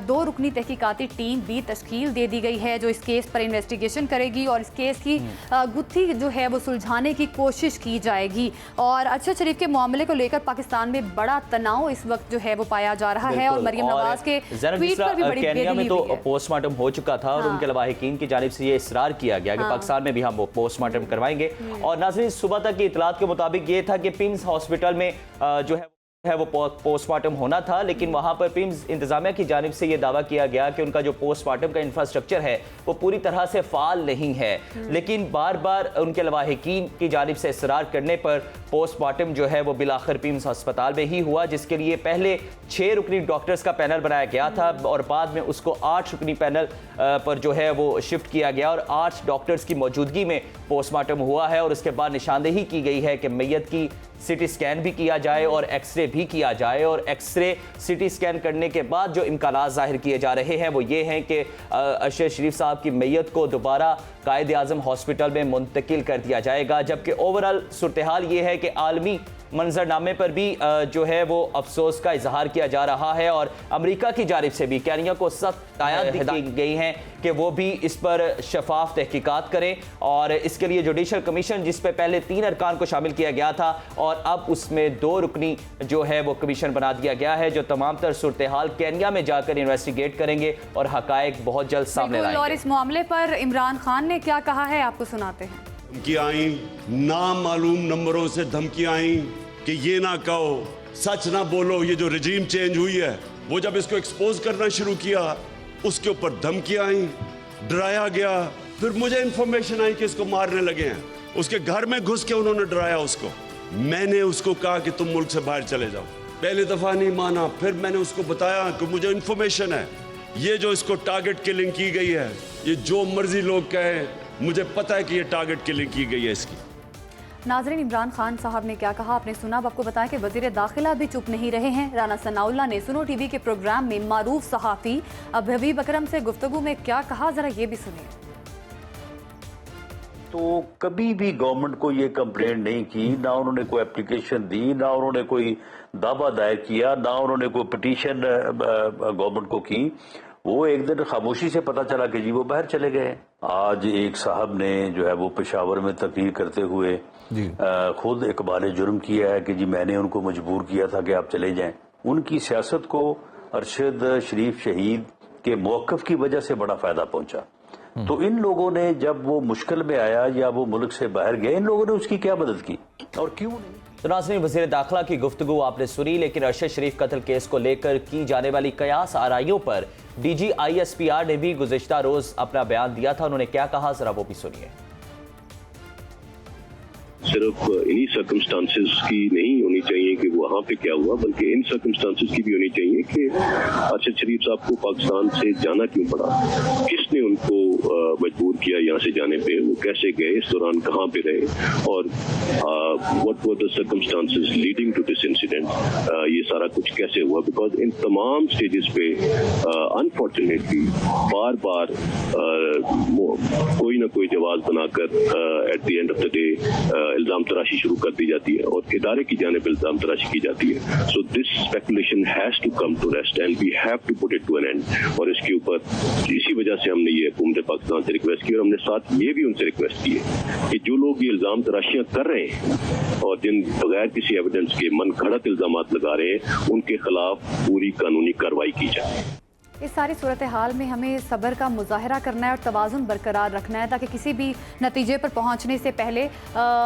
2 रुकनी तहकीकाती टीम भी तश्कील दे दी गई है जो इस केस पर इन्वेस्टिगेशन करेगी और इस केस की गुत्थी जो है वो सुलझाने की कोशिश की जाएगी। और अरशद शरीफ के मामले को लेकर पाकिस्तान में बड़ा तनाव इस वक्त जो है वो पाया जा रहा है और मरियम नवाज के ट्वीट पर भी बड़ी केन्या में तो पोस्टमार्टम हो चुका था और उनके लवाहिकीन की जानिब से ये इसरार किया गया कि पाकिस्तान में भी हम वो पोस्टमार्टम करवाएंगे। और नाज़रीन, सुबह तक की इतलात के मुताबिक ये था कि पिम्स हॉस्पिटल में जो है वो पोस्टमार्टम होना था, लेकिन वहां पर पिम्स इंतजामिया की जानिब से ये दावा किया गया कि उनका जो पोस्टमार्टम का इंफ्रास्ट्रक्चर है वो पूरी तरह से फाल नहीं है। लेकिन बार बार उनके लवाहिकीन की जानिब से इसरार करने पर पोस्टमार्टम जो है वो बिलाखिर पिम्स अस्पताल में ही हुआ, जिसके लिए पहले 6 रुकनी डॉक्टर्स का पैनल बनाया गया था और बाद में उसको 8 रुकनी पैनल पर जो है वो शिफ्ट किया गया और 8 डॉक्टर्स की मौजूदगी में पोस्टमार्टम हुआ है। और उसके बाद निशानदेही की गई है कि मैयत की सिटी स्कैन भी किया जाए और एक्सरे भी किया जाए। और एक्सरे सिटी स्कैन करने के बाद जो इम्कानात जाहिर किए जा रहे हैं वो ये हैं कि अरशद शरीफ साहब की मैयत को दोबारा कायद आज़म हॉस्पिटल में मुंतकिल कर दिया जाएगा, जबकि ओवरऑल सूरत हाल ये है कि आलमी मंजरनामे पर भी जो है वो अफसोस का इजहार किया जा रहा है और अमेरिका की जानिब से भी केन्या को सख्त हिदायत दी गई हैं कि वो भी इस पर शफाफ तहकीकात करें। और इसके लिए जुडिशल कमीशन, जिस पे पहले 3 अरकान को शामिल किया गया था और अब उसमें 2 रुकनी जो है वो कमीशन बना दिया गया है जो तमाम तर सूरत हाल केन्या में जाकर इन्वेस्टिगेट करेंगे और हकायक बहुत जल्द सामने लाएंगे। और इस मामले पर इमरान खान ने क्या कहा है आपको सुनाते हैं। धमकियां आई, नामालूम नंबरों से धमकियां आई कि ये ना कहो, सच ना बोलो। ये जो रजीम चेंज हुई है वो जब इसको एक्सपोज करना शुरू किया उसके ऊपर धमकियां आई, डराया गया। फिर मुझे इंफॉर्मेशन आई कि इसको मारने लगे हैं, उसके घर में घुस के उन्होंने डराया उसको। मैंने उसको कहा कि तुम मुल्क से बाहर चले जाओ, पहले दफा नहीं माना। फिर मैंने उसको बताया कि मुझे इंफॉर्मेशन है, ये जो इसको टारगेट किलिंग की गई है, ये जो मर्जी लोग कहें, मुझे पता है कि ये टारगेट किलिंग की गई है इसकी। नाज़रीन, इमरान खान साहब ने क्या कहा आपने सुना। अब आपको बताया कि वज़ीर दाखिला भी चुप नहीं रहे हैं। राना सनाउल्लाह ने सुनो टीवी के प्रोग्राम में मारूफ सहाफ़ी हबीब अकरम से गुफ्तगू में क्या कहा, जरा ये भी सुनिए। तो कभी भी गवर्नमेंट को ये कंप्लेंट नहीं की, ना उन्होंने कोई एप्लीकेशन दी, ना उन्होंने कोई दावा दायर किया, ना उन्होंने कोई पिटीशन गवर्नमेंट को की। वो एक दिन खामोशी से पता चला कि जी वो बाहर चले गए। आज एक साहब ने जो है वो पेशावर में तकरीर करते हुए खुद इकबाल जुर्म किया है कि जी मैंने उनको मजबूर किया था कि आप चले जाएं। उनकी सियासत को अरशद शरीफ शहीद के मौक़िफ़ की वजह से बड़ा फायदा पहुंचा। तो इन लोगों ने जब वो मुश्किल में आया या वो मुल्क से बाहर गए, इन लोगों ने उसकी क्या मदद की और क्यों नहीं। तो नाज़रीन, वज़ीर दाखिला की गुफ्तगू आपने सुनी, लेकिन अरशद शरीफ कत्ल केस को लेकर की जाने वाली कयास आराइयों पर DG ISPR ने भी गुज़िश्ता रोज अपना बयान दिया था। उन्होंने क्या कहा, जरा वो भी सुनिए। सिर्फ इन्हीं सर्कमस्टांसेस की नहीं होनी चाहिए कि वहाँ पे क्या हुआ, बल्कि इन सर्कमस्टांसेस की भी होनी चाहिए कि अरशद शरीफ साहब को पाकिस्तान से जाना क्यों पड़ा, किसने उनको मजबूर किया यहाँ से जाने पे, वो कैसे गए, इस दौरान कहाँ पे रहे और what were the circumstances leading to this incident, ये सारा कुछ कैसे हुआ। बिकॉज इन तमाम स्टेजेस पे अनफॉर्चुनेटली बार बार कोई ना कोई जवाब बनाकर at the end of the day इल्जाम तराशी शुरू कर दी जाती है और इदारे की जानिब इल्जाम तराशी की जाती है। So this speculation has to come to rest and we have to put it to an end. और इसके ऊपर इसी वजह से हमने ये हुकूमत पाकिस्तान से रिक्वेस्ट की और हमने साथ ये भी उनसे रिक्वेस्ट की है कि जो लोग ये इल्ज़ाम तराशियां कर रहे हैं और जिन बगैर किसी एविडेंस के मन घड़त इल्ज़ाम लगा रहे हैं उनके खिलाफ पूरी कानूनी कार्रवाई की जाए। इस सारी सूरत हाल में हमें सब्र का मुजाहरा करना है और तवाज़ुन बरकरार रखना है ताकि किसी भी नतीजे पर पहुंचने से पहले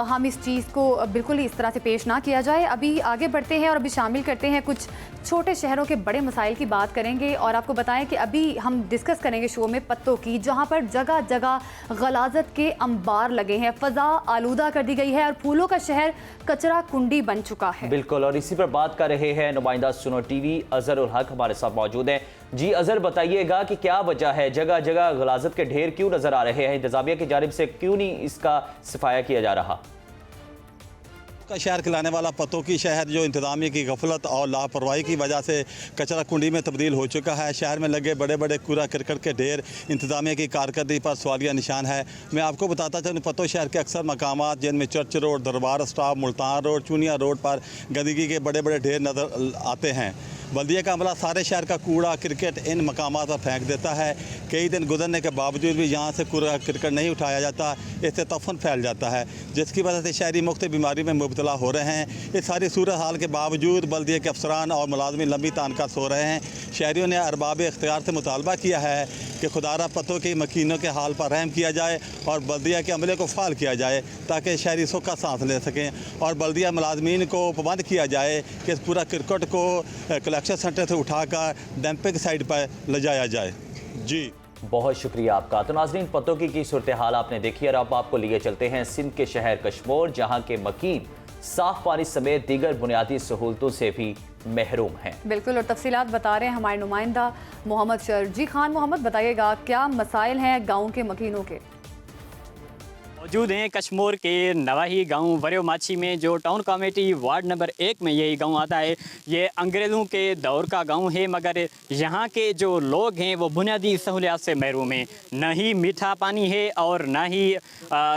हम इस चीज़ को बिल्कुल ही इस तरह से पेश ना किया जाए। अभी आगे बढ़ते हैं और अभी शामिल करते हैं कुछ छोटे शहरों के बड़े मसाइल की बात करेंगे और आपको बताएं कि अभी हम डिस्कस करेंगे शो में पत्तों की, जहाँ पर जगह जगह गलाजत के अंबार लगे हैं, फ़ज़ा आलूदा कर दी गई है और फूलों का शहर कचरा कुंडी बन चुका है। बिल्कुल, और इसी पर बात कर रहे हैं नुमाइंदा सुनो टीवी अजहर उल हक हमारे साथ मौजूद हैं। जी अजहर, बताइएगा कि क्या वजह है, जगह जगह गलाजत के ढेर क्यों नजर आ रहे हैं, इंतजामिया की जानिब से क्यों नहीं इसका सफाया किया जा रहा? का शहर खिलाने वाला पत्तों की शहर जो इंतजामिया की गफलत और लापरवाही की वजह से कचरा कुंडी में तब्दील हो चुका है। शहर में लगे बड़े बड़े कूड़ा करकट के ढेर इंतजामिया की कारकर्दगी पर सवालिया निशान है। मैं आपको बताता चलूँ, पत्तों शहर के अक्सर मकामात जिनमें चर्च रोड, दरबार stop, Multan road, Chunian road पर गंदगी के बड़े बड़े ढेर नज़र आते हैं। बल्दिया का अमला सारे शहर का कूड़ा क्रिकेट इन मकामात पर फेंक देता है। कई दिन गुजरने के बावजूद भी यहाँ से कूड़ा क्रिकेट नहीं उठाया जाता, इससे तफन फैल जाता है जिसकी वजह से शहरी मुख्तलिफ बीमारी में मुब्तला हो रहे हैं। इस सारी सूरत हाल के बावजूद बल्दिया के अफसरान और मुलाजमीन लंबी तानका सो रहे हैं। शहरियों ने अरबाब इख्तियार से मुतालबा किया है कि खुदारा पत्तों की मकीनों के हाल पर रहम किया जाए और बल्दिया के अमले को फाल किया जाए ताकि शहरी सुख का सांस ले सकें और बल्दिया मुलाजमीन को पाबंद किया जाए कि इस पूरा क्रिकेट को कलेक्शन सेंटर से उठाकर डंपिंग साइट पर ले जाया जाए। जी बहुत शुक्रिया आपका। तो नाज़रीन, पत्तों की सूरत हाल आपने देखी और अब आपको लिए चलते हैं सिंध के शहर कश्मोर, जहां के मकीन साफ पानी समेत दीगर बुनियादी सहूलतों से भी महरूम हैं। बिल्कुल, और तफसीलात बता रहे हैं हमारे नुमाइंदा मोहम्मद शर्जी खान। मोहम्मद, बताइएगा क्या मसाइल हैं गाँव के मकीनों के? मौजूद हैं कश्मोर के नवाही गांव वरियो माछी में, जो टाउन कमेटी वार्ड नंबर 1 में यही गांव आता है। ये अंग्रेज़ों के दौर का गांव है, मगर यहाँ के जो लोग हैं वो बुनियादी सहूलियात से महरूम हैं। न ही मीठा पानी है और न ही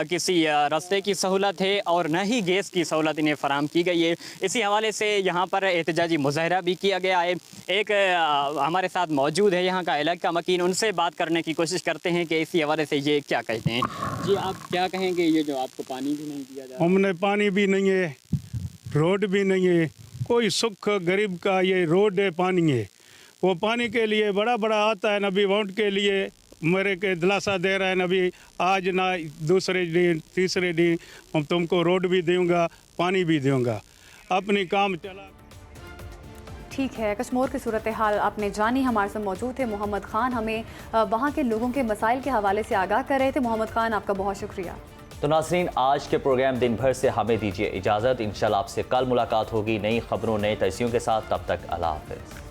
किसी रास्ते की सहूलत है और न ही गैस की सहूलत इन्हें फ़राहम की गई है। इसी हवाले से यहाँ पर एहतजाजी मुजाहरा भी किया गया है। एक हमारे साथ मौजूद है यहाँ का इलाके का मकीन, उनसे बात करने की कोशिश करते हैं कि इसी हवाले से ये क्या कहते हैं। जी, आप क्या कहेंगे, ये जो आपको पानी भी नहीं दिया जा रहा? हमने पानी भी नहीं है, रोड भी नहीं है, कोई सुख गरीब का ये रोड है, पानी है। वो पानी के लिए बड़ा बड़ा आता है, नबी वोट के लिए मेरे के दिलासा दे रहा है नबी, आज ना दूसरे दिन तीसरे दिन हम तुमको रोड भी दूंगा, पानी भी दूंगा, अपनी काम चला। ठीक है, कश्मोर की सूरत हाल आपने जानी। हमारे साथ मौजूद थे मोहम्मद खान, हमें वहाँ के लोगों के मसाइल के हवाले से आगाह कर रहे थे। मोहम्मद खान, आपका बहुत शुक्रिया। तो नाज़रीन, आज के प्रोग्राम दिन भर से हमें दीजिए इजाज़त। इंशाल्लाह आपसे कल मुलाकात होगी नई खबरों, नए तजियों के साथ। तब तक अल्लाह हाफ़िज़।